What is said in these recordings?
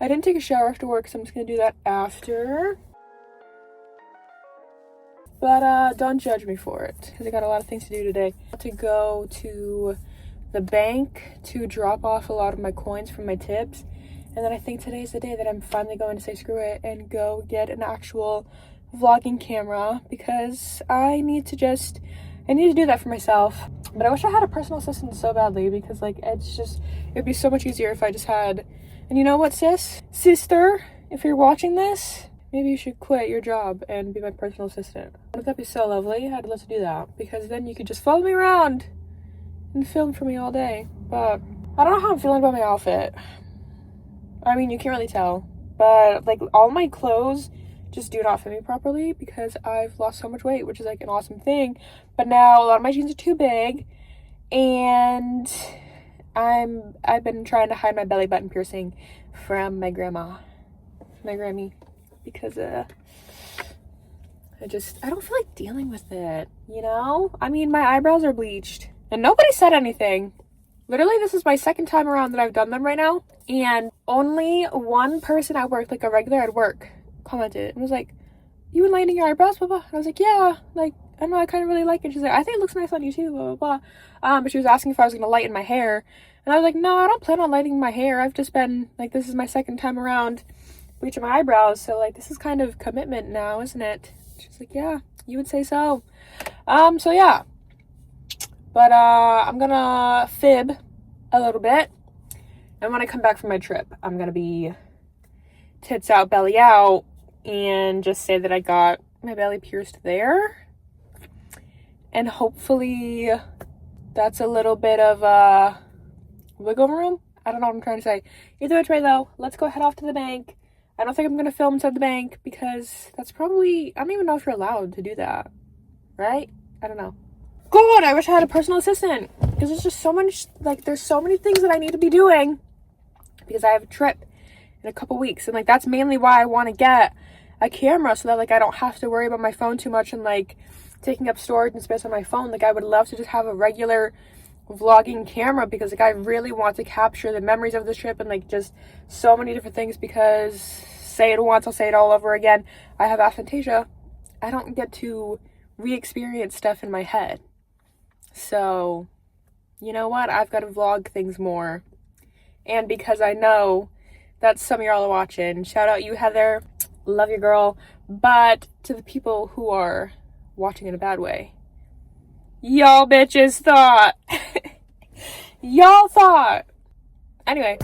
I didn't take a shower after work, so I'm just gonna do that after. But don't judge me for it, because I got a lot of things to do today. I have to go to the bank to drop off a lot of my coins from my tips. And then I think today's the day that I'm finally going to say screw it and go get an actual vlogging camera, because I need to do that for myself. But I wish I had a personal assistant so badly, because like it'd be so much easier if I just had. And you know what, sister, if you're watching this, maybe you should quit your job and be my personal assistant. Wouldn't that be so lovely? I'd love to do that, because then you could just follow me around and film for me all day. But I don't know how I'm feeling about my outfit. I mean, you can't really tell, but like all my clothes just do not fit me properly, because I've lost so much weight, which is like an awesome thing. But now a lot of my jeans are too big, and I've been trying to hide my belly button piercing from my Grammy, because I don't feel like dealing with it, you know? I mean, my eyebrows are bleached and nobody said anything. Literally, this is my second time around that I've done them right now, and only one person at work, like a regular at work, commented and was like, "You been lightening your eyebrows, blah blah?" And I was like, "Yeah, like I don't know, I kind of really like it." She's like, "I think it looks nice on you too, blah blah blah." But she was asking if I was gonna lighten my hair, and I was like, "No, I don't plan on lightening my hair. I've just been like, this is my second time around bleaching my eyebrows, so like this is kind of commitment now, isn't it?" She's like, "Yeah, you would say so." So yeah. But I'm gonna fib a little bit, and when I come back from my trip, I'm gonna be tits out, belly out, and just say that I got my belly pierced there, and hopefully that's a little bit of wiggle room. I don't know what I'm trying to say. Either which way though, let's go head off to the bank. I don't think I'm gonna film inside the bank, because that's probably, I don't even know if you're allowed to do that, right? I don't know. God, I wish I had a personal assistant, because there's just so much, like, there's so many things that I need to be doing, because I have a trip in a couple weeks, and like that's mainly why I want to get a camera, so that like I don't have to worry about my phone too much and like taking up storage and space on my phone. Like I would love to just have a regular vlogging camera, because like I really want to capture the memories of this trip and like just so many different things, because say it once, I'll say it all over again, I have aphantasia. I don't get to re-experience stuff in my head. So, you know what? I've got to vlog things more. And because I know that some of y'all are watching, shout out you, Heather. Love your girl. But to the people who are watching in a bad way, y'all bitches thought. Y'all thought. Anyway.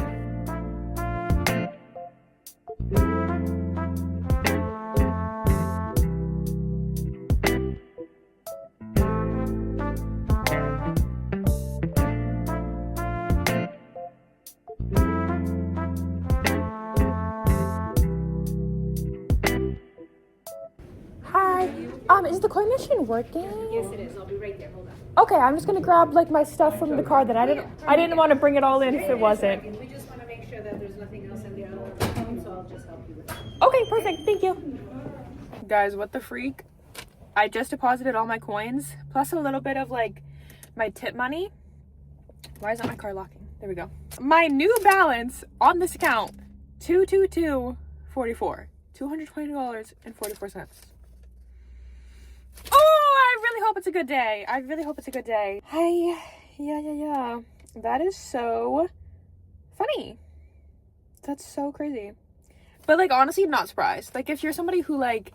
Is the coin machine working? Yes, it is. I'll be right there. Hold on. Okay, I'm just gonna grab like my stuff from the car. Then I didn't want to bring it all in if it wasn't. We just want to make sure that there's nothing else in the other phone, so I'll just help you with that. Okay, perfect. Thank you. Guys, what the freak? I just deposited all my coins, plus a little bit of like my tip money. Why isn't my car locking? There we go. My new balance on this account, $222.44. $220.44. Oh, I really hope it's a good day. I really hope it's a good day. Hi. Yeah. That is so funny. That's so crazy. But like honestly, not surprised. Like if you're somebody who like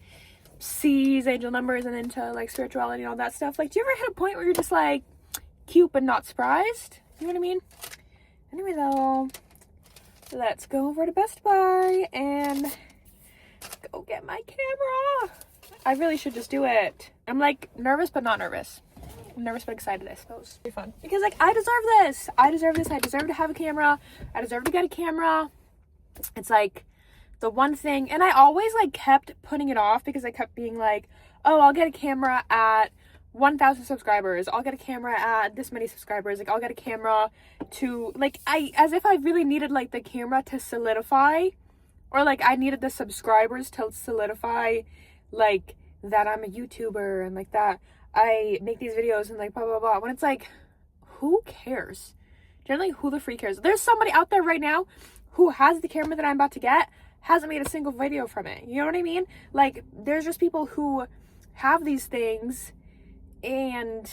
sees angel numbers and into like spirituality and all that stuff, like do you ever hit a point where you're just like cute but not surprised? You know what I mean? Anyway though, let's go over to Best Buy and go get my camera. I really should just do it. I'm like nervous but not nervous. I'm nervous but excited, I suppose. It'll be fun. Because like I deserve this. I deserve to have a camera. I deserve to get a camera. It's like the one thing, and I always like kept putting it off, because I kept being like, oh, I'll get a camera at 1,000 subscribers. I'll get a camera at this many subscribers. Like I'll get a camera to like, as if I really needed like the camera to solidify, or like I needed the subscribers to solidify like that I'm a YouTuber and like that I make these videos and like blah blah blah, when it's like, who cares? Generally, who the freak cares? There's somebody out there right now who has the camera that I'm about to get hasn't made a single video from it. You know what I mean? Like, there's just people who have these things and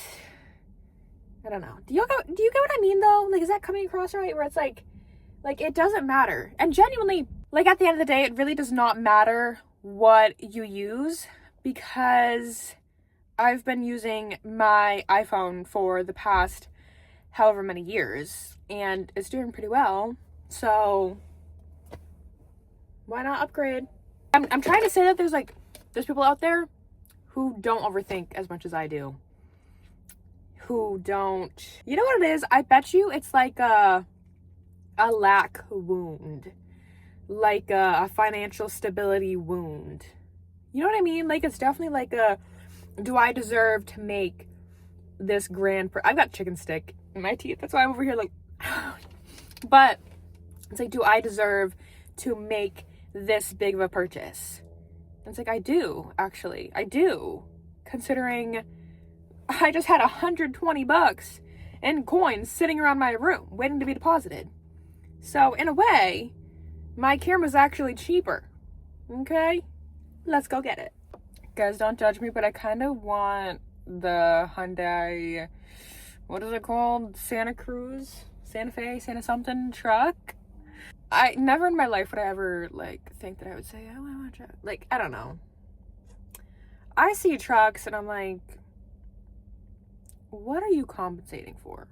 I don't know. Do you get what I mean though? Like, is that coming across right? Where it's like it doesn't matter. And genuinely, like, at the end of the day, it really does not matter what you use, because I've been using my iPhone for the past however many years and it's doing pretty well. So why not upgrade? I'm trying to say that there's people out there who don't overthink as much as I do. Who don't, you know what it is? I bet you it's like a lack wound, like a financial stability wound. You know what I mean? Like, it's definitely like do I deserve to make this grand I've got chicken stick in my teeth, that's why I'm over here like but it's like, do I deserve to make this big of a purchase? And it's like, I do, actually. I do, considering I just had $120 in coins sitting around my room waiting to be deposited. So in a way, my camera's actually cheaper. Okay? Let's go get it. Guys, don't judge me, but I kind of want the Hyundai, what is it called? Santa Cruz? Santa Fe? Santa something truck? I never in my life would I ever, like, think that I would say, oh, I want a truck. Like, I don't know. I see trucks and I'm like, what are you compensating for?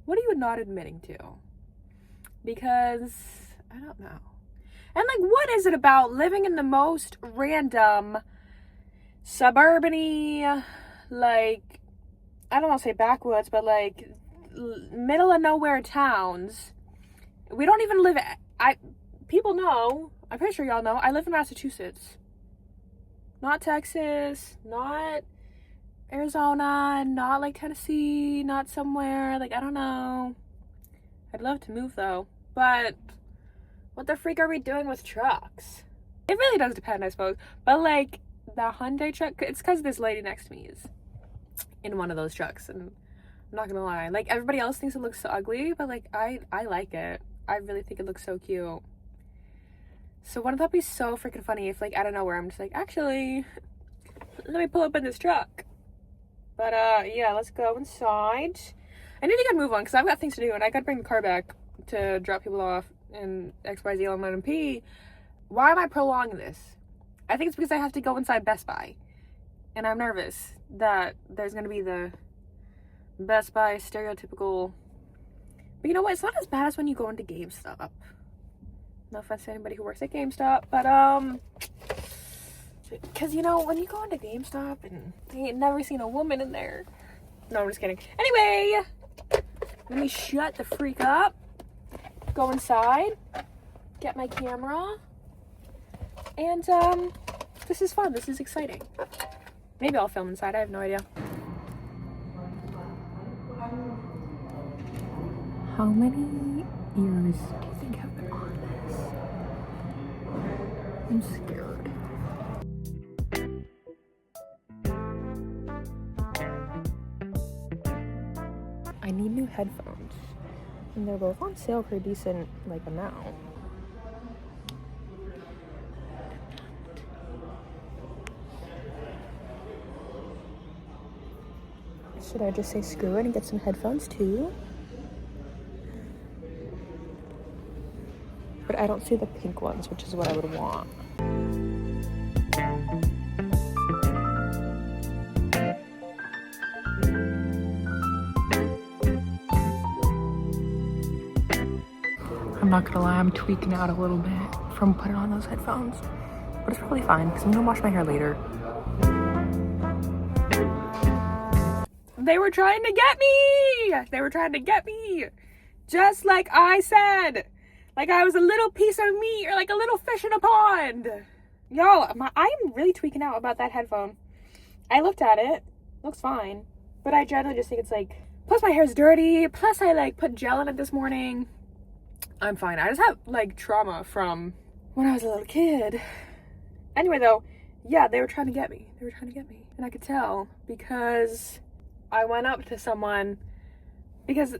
What are you not admitting to? Because I don't know. And like, what is it about living in the most random suburban-y, like, I don't want to say backwoods, but like middle of nowhere towns? We don't even live, people know, I'm pretty sure y'all know, I live in Massachusetts. Not Texas, not Arizona, not like Tennessee, not somewhere, like, I don't know. I'd love to move though, but what the freak are we doing with trucks? It really does depend, I suppose, but like the Hyundai truck, it's because this lady next to me is in one of those trucks, and I'm not gonna lie, like, everybody else thinks it looks so ugly, but like, I like it. I really think it looks so cute. So wouldn't that be so freaking funny if, like, out of nowhere I'm just like, actually, let me pull up in this truck. But yeah, let's go inside. I need to get a move on because I've got things to do and I gotta bring the car back to drop people off in XYZ on MP. Why am I prolonging this? I think it's because I have to go inside Best Buy. And I'm nervous that there's gonna be the Best Buy stereotypical. But you know what? It's not as bad as when you go into GameStop. No offense to anybody who works at GameStop, but because, you know, when you go into GameStop and they ain't never seen a woman in there. No, I'm just kidding. Anyway, let me shut the freak up, go inside, get my camera, and this is fun. This is exciting. Maybe I'll film inside. I have no idea. How many years do you think have been on this? I'm scared. I need new headphones, and they're both on sale for a decent, like, amount. Should I just say screw it and get some headphones too? But I don't see the pink ones, which is what I would want. I'm not gonna lie, I'm tweaking out a little bit from putting on those headphones. But it's probably fine, because I'm gonna wash my hair later. They were trying to get me! They were trying to get me! Just like I said! Like I was a little piece of meat, or like a little fish in a pond! Y'all, I'm really tweaking out about that headphone. I looked at it. Looks fine. But I generally just think it's like... Plus my hair's dirty. Plus I like put gel in it this morning. I'm fine. I just have like trauma from when I was a little kid. Anyway though, yeah, they were trying to get me. They were trying to get me. And I could tell because I went up to someone because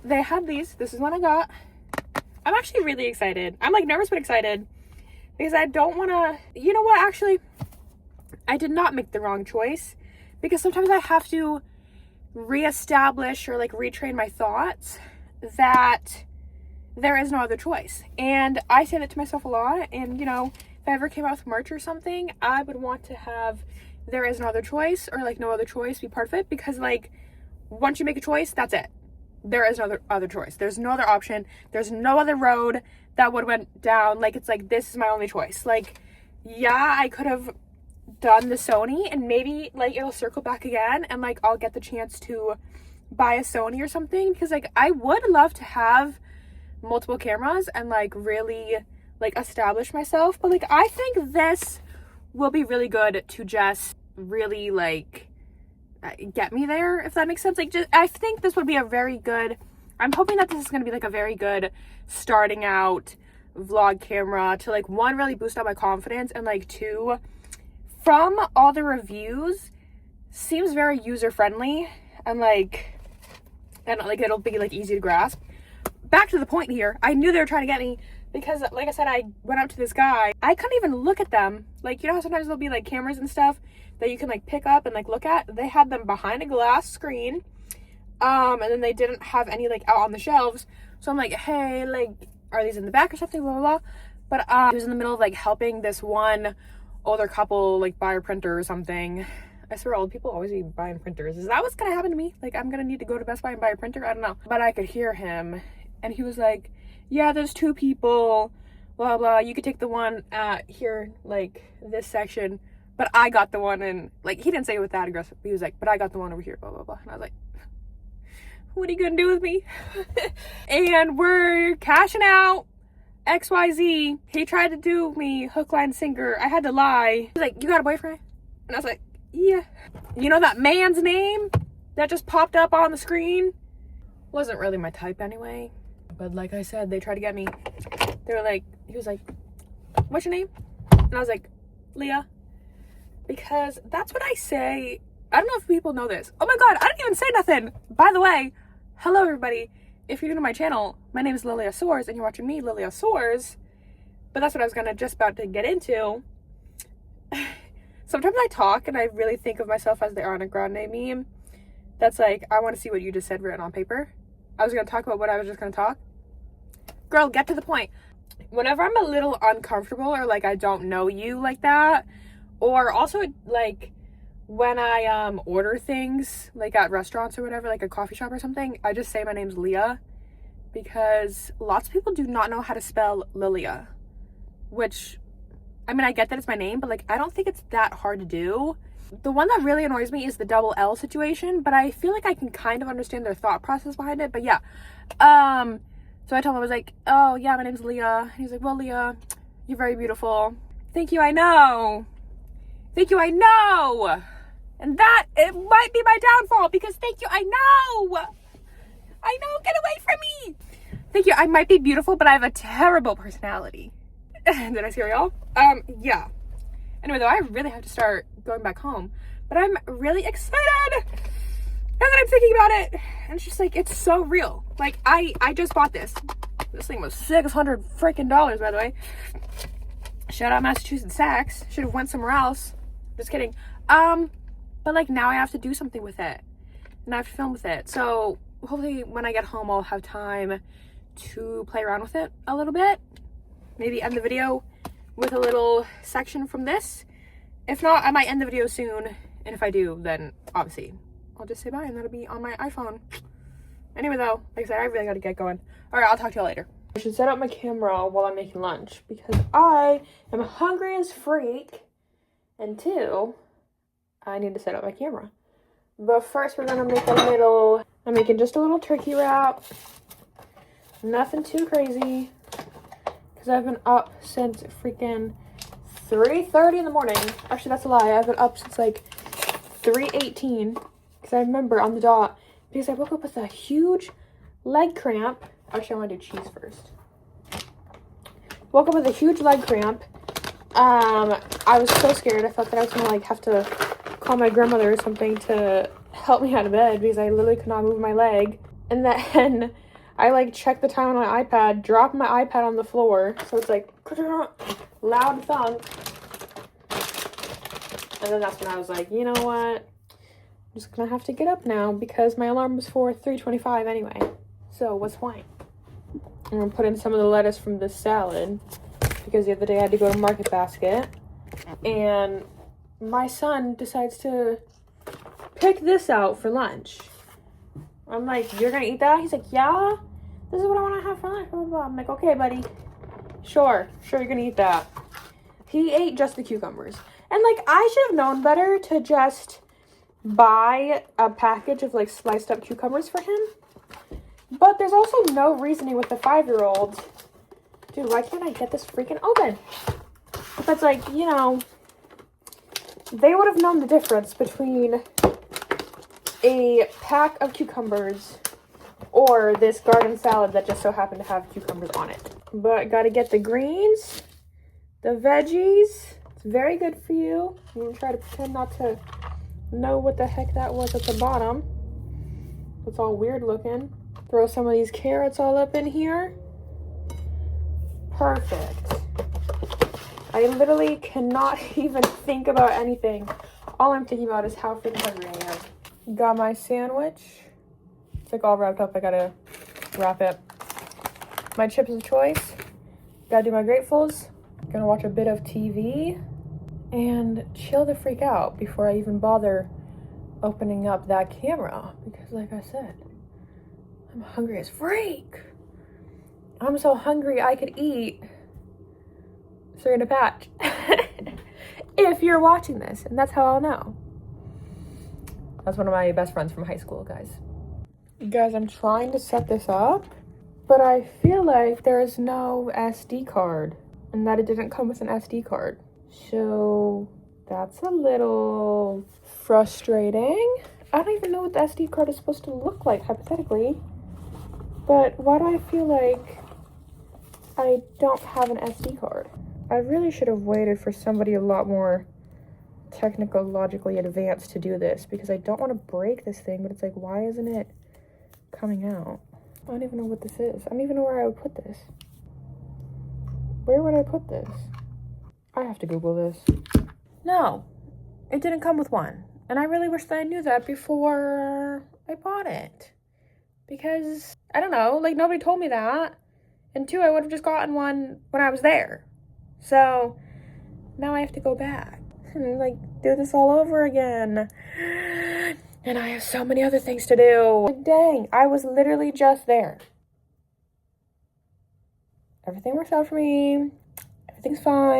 they had these. This is what I got. I'm actually really excited. I'm like nervous but excited because I don't want to, you know what, actually, I did not make the wrong choice because sometimes I have to reestablish or like retrain my thoughts that there is no other choice. And I say that to myself a lot. And, you know, if I ever came out with merch or something, I would want to have there is no other choice or like no other choice be part of it, because like once you make a choice, that's it. There is no other choice. There's no other option. There's no other road that would went down. Like, it's like, this is my only choice. Like, yeah, I could have done the Sony and maybe like it'll circle back again and like I'll get the chance to buy a Sony or something, because like I would love to have multiple cameras and like really like establish myself, but like I think this will be really good to just really like get me there, if that makes sense. Like, just I think this would be a very good, I'm hoping that this is going to be like a very good starting out vlog camera to like, one, really boost up my confidence, and like two, from all the reviews, seems very user friendly and like it'll be like easy to grasp. Back to the point here, I knew they were trying to get me because like I said, I went up to this guy. I couldn't even look at them. Like, you know how sometimes there'll be like cameras and stuff that you can like pick up and like look at? They had them behind a glass screen. And then they didn't have any like out on the shelves. So I'm like, hey, like, are these in the back or something, blah, blah, blah. But I was in the middle of like helping this one older couple like buy a printer or something. I swear old people always be buying printers. Is that what's gonna happen to me? Like, I'm gonna need to go to Best Buy and buy a printer? I don't know. But I could hear him and he was like, yeah, there's two people, blah, blah. You could take the one here, like this section. But I got the one, and like, he didn't say it with that aggressive. He was like, but I got the one over here, blah, blah, blah. And I was like, what are you gonna do with me? And we're cashing out XYZ. He tried to do me hook, line, sinker. I had to lie. He was like, you got a boyfriend? And I was like, yeah. You know that man's name that just popped up on the screen? Wasn't really my type anyway. But like I said, they tried to get me. They were like, he was like, what's your name? And I was like, Leah. Because that's what I say. I don't know if people know this. Oh my god, I didn't even say nothing. By the way, hello everybody. If you're new to my channel, my name is Lilia Soares and you're watching me, Lilia Soares. But that's what I was gonna just about to get into. Sometimes I talk and I really think of myself as the Ariana Grande meme. That's like, I want to see what you just said written on paper. I was gonna talk about what I was just gonna talk. Girl, get to the point. Whenever I'm a little uncomfortable or like I don't know you like that, or also like when I order things like at restaurants or whatever, like a coffee shop or something, I just say my name's Leah, because lots of people do not know how to spell Lilia, which, I mean, I get that it's my name, but like I don't think it's that hard to do. The one that really annoys me is the double L situation, but I feel like I can kind of understand their thought process behind it. But yeah, so I told him, I was like, oh yeah, my name's Leah. And he's like, well, Leah, you're very beautiful. Thank you, I know. Thank you, I know. And that, it might be my downfall, because thank you, I know. I know, get away from me. Thank you, I might be beautiful, but I have a terrible personality. Did I scare y'all? Yeah. Anyway, though, I really have to start going back home, but I'm really excited now that I'm thinking about it. And it's just like, it's so real. Like, I just bought this. This thing was $600 freaking dollars, by the way. Shout out Massachusetts Saks. Should have went somewhere else. Just kidding. But like, now I have to do something with it, and I have to film with it. So hopefully when I get home, I'll have time to play around with it a little bit. Maybe end the video with a little section from this. If not, I might end the video soon. And if I do, then obviously I'll just say bye, and that'll be on my iPhone. Anyway though, like I said, I really gotta get going. All right, I'll talk to you later. I should set up my camera while I'm making lunch, because I am hungry as freak. And two, I need to set up my camera. But first we're gonna make I'm making just a little turkey wrap. Nothing too crazy, because I've been up since freaking 3:30 in the morning. Actually, that's a lie. I've been up since like 3:18, because I remember on the dot, because I woke up with a huge leg cramp. Actually, I want to do cheese first. Woke up with a huge leg cramp. I was so scared. I thought that I was gonna like have to call my grandmother or something to help me out of bed, because I literally could not move my leg. And then I like check the time on my iPad, drop my iPad on the floor, so it's like loud thunk. And then that's when I was like, you know what? I'm just gonna have to get up now because my alarm was for 3:25 anyway. So what's the point? I'm gonna put in some of the lettuce from this salad because the other day I had to go to Market Basket and my son decides to pick this out for lunch. I'm like, you're gonna eat that? He's like, yeah, this is what I want to have for lunch. Blah, blah, blah. I'm like, okay, buddy. Sure, you're gonna eat that. He ate just the cucumbers. And like, I should have known better to just buy a package of like sliced up cucumbers for him. But there's also no reasoning with the 5-year-old. Dude, why can't I get this freaking open? But it's like, you know, they would have known the difference between a pack of cucumbers or this garden salad that just so happened to have cucumbers on it. But gotta get the greens, the veggies. It's very good for you. I'm gonna try to pretend not to know what the heck that was at the bottom. It's all weird looking. Throw some of these carrots all up in here. Perfect. I literally cannot even think about anything. All I'm thinking about is how freaking hungry I am. Got my sandwich. It's like all wrapped up. I gotta wrap it. My chips of choice. Gotta do my gratefuls. Gonna watch a bit of TV and chill the freak out before I even bother opening up that camera. Because like I said, I'm hungry as freak. I'm so hungry I could eat Serena Patch. If you're watching this, and that's how I'll know. That's one of my best friends from high school, guys. Guys, I'm trying to set this up, but I feel like there is no SD card, and that it didn't come with an SD card. So that's a little frustrating. I don't even know what the SD card is supposed to look like, hypothetically. But why do I feel like I don't have an SD card? I really should have waited for somebody a lot more technologically advanced to do this, because I don't want to break this thing, but it's like, why isn't it coming out? I don't even know what this is. I don't even know where I would put this. Where would I put this? I have to Google this. No, it didn't come with one. And I really wish that I knew that before I bought it. Because, I don't know, like nobody told me that. And 2, I would have just gotten one when I was there. So, now I have to go back and like do this all over again. And I have so many other things to do. Like, dang, I was literally just there. Everything works out for me. Everything's fine.